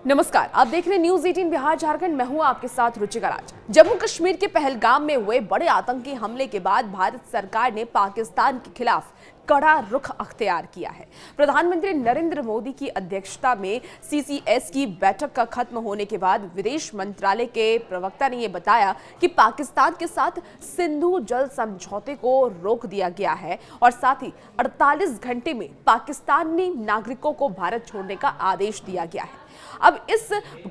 नमस्कार, आप देख रहे हैं न्यूज 18 बिहार झारखंड। मैं हूं आपके साथ रुचिका राज। जम्मू कश्मीर के पहलगाम में हुए बड़े आतंकी हमले के बाद भारत सरकार ने पाकिस्तान के खिलाफ कड़ा रुख अख्तियार किया है। प्रधानमंत्री नरेंद्र मोदी की अध्यक्षता में सीसीएस की बैठक का खत्म होने के बाद विदेश मंत्रालय के प्रवक्ता ने यह बताया कि पाकिस्तान के साथ सिंधु जल समझौते को रोक दिया गया है और साथ ही 48 घंटे में पाकिस्तानी नागरिकों को भारत छोड़ने का आदेश दिया गया है। अब इस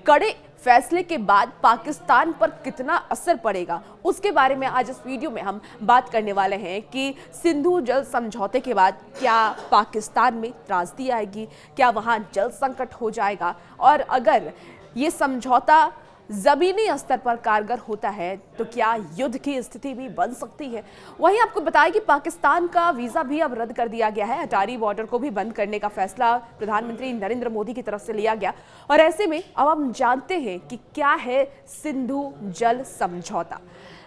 कड़े फैसले के बाद पाकिस्तान पर कितना असर पड़ेगा, उसके बारे में आज इस वीडियो में हम बात करने वाले हैं कि सिंधु जल समझौते के बाद क्या पाकिस्तान में त्रासदी आएगी, क्या वहां जल संकट हो जाएगा, और अगर ये समझौता जमीनी स्तर पर कारगर होता है तो क्या युद्ध की स्थिति भी बन सकती है। वहीं आपको बताया कि पाकिस्तान का वीजा भी अब रद्द कर दिया गया है। अटारी बॉर्डर को भी बंद करने का फैसला प्रधानमंत्री नरेंद्र मोदी की तरफ से लिया गया और ऐसे में अब हम जानते हैं कि क्या है सिंधु जल समझौता।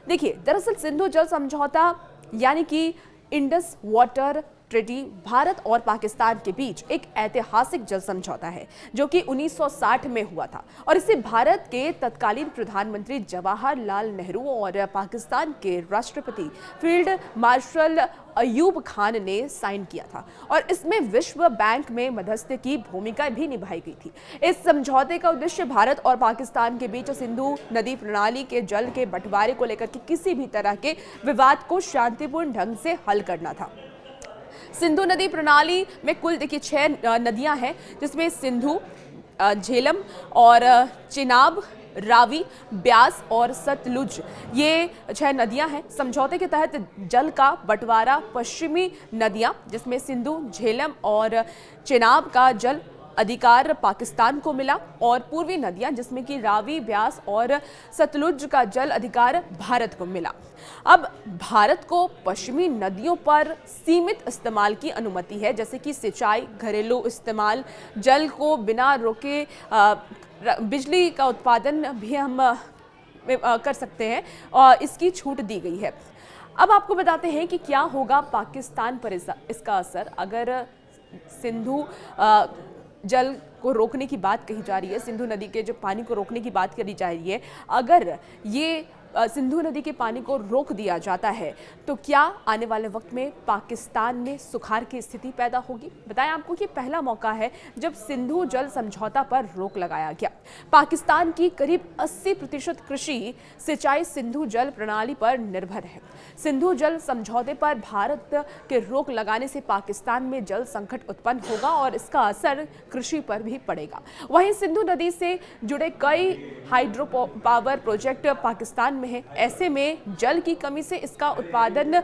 देखिए, दरअसल सिंधु जल समझौता यानी कि इंडस वाटर ट्रीटी भारत और पाकिस्तान के बीच एक ऐतिहासिक जल समझौता है जो कि 1960 में हुआ था और इसे भारत के तत्कालीन प्रधानमंत्री जवाहरलाल नेहरू और पाकिस्तान के राष्ट्रपति फील्ड मार्शल अयूब खान ने साइन किया था और इसमें विश्व बैंक में मध्यस्थता की भूमिका भी निभाई गई थी। इस समझौते का उद्देश्य भारत और पाकिस्तान के बीच सिंधु नदी प्रणाली के जल के बंटवारे को लेकर के किसी भी तरह के विवाद को शांतिपूर्ण ढंग से हल करना था। सिंधु नदी प्रणाली में कुल देखिए 6 नदियां हैं, जिसमें सिंधु, झेलम और चिनाब, रावी, ब्यास और सतलुज, ये 6 नदियां हैं। समझौते के तहत जल का बंटवारा पश्चिमी नदियां जिसमें सिंधु, झेलम और चिनाब का जल अधिकार पाकिस्तान को मिला और पूर्वी नदियां जिसमें कि रावी, ब्यास और सतलुज का जल अधिकार भारत को मिला। अब भारत को पश्चिमी नदियों पर सीमित इस्तेमाल की अनुमति है, जैसे कि सिंचाई, घरेलू इस्तेमाल, जल को बिना रोके बिजली का उत्पादन भी हम कर सकते हैं और इसकी छूट दी गई है। अब आपको बताते हैं कि क्या होगा पाकिस्तान पर इसका असर अगर सिंधु जल को रोकने की बात कही जा रही है, सिंधु नदी के जो पानी को रोकने की बात करी जा रही है। अगर ये सिंधु नदी के पानी को रोक दिया जाता है तो क्या आने वाले वक्त में पाकिस्तान में सुखाड़ की स्थिति पैदा होगी। बताएं आपको कि पहला मौका है जब सिंधु जल समझौता पर रोक लगाया गया। पाकिस्तान की करीब 80% कृषि सिंचाई सिंधु जल प्रणाली पर निर्भर है। सिंधु जल समझौते पर भारत के रोक लगाने से पाकिस्तान में जल संकट उत्पन्न होगा और इसका असर कृषि पर भी पड़ेगा। वहीं सिंधु नदी से जुड़े कई हाइड्रो पावर प्रोजेक्ट पाकिस्तान में है। ऐसे में जल की कमी से इसका उत्पादन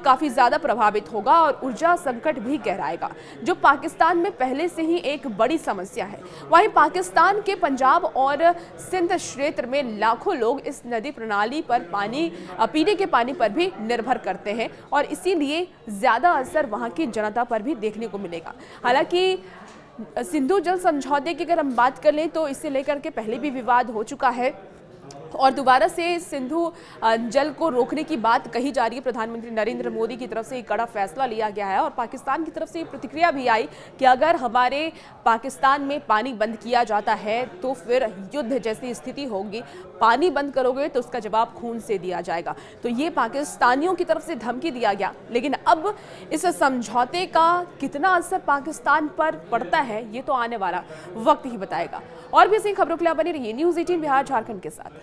काफी ज्यादा प्रभावित होगा और ऊर्जा संकट भी गहराएगा, जो पाकिस्तान में पहले से ही एक बड़ी समस्या है। वहीं पाकिस्तान के पंजाब और सिंध क्षेत्र में लाखों लोग इस नदी प्रणाली पर पीने के पानी पर भी निर्भर करते हैं और इसीलिए ज्यादा असर वहां की जनता पर भी देखने को मिलेगा। हालांकि सिंधु जल समझौते की अगर हम बात कर लें तो इसे लेकर के पहले भी विवाद हो चुका है और दोबारा से सिंधु जल को रोकने की बात कही जा रही है। प्रधानमंत्री नरेंद्र मोदी की तरफ से एक कड़ा फैसला लिया गया है और पाकिस्तान की तरफ से प्रतिक्रिया भी आई कि अगर हमारे पाकिस्तान में पानी बंद किया जाता है तो फिर युद्ध जैसी स्थिति होगी। पानी बंद करोगे तो उसका जवाब खून से दिया जाएगा। तो ये पाकिस्तानियों की तरफ से धमकी दिया गया, लेकिन अब इस समझौते का कितना असर पाकिस्तान पर पड़ता है ये तो आने वाला वक्त ही बताएगा। और भी ऐसी खबरों के लिए बने रहिए न्यूज 18 बिहार झारखंड के साथ।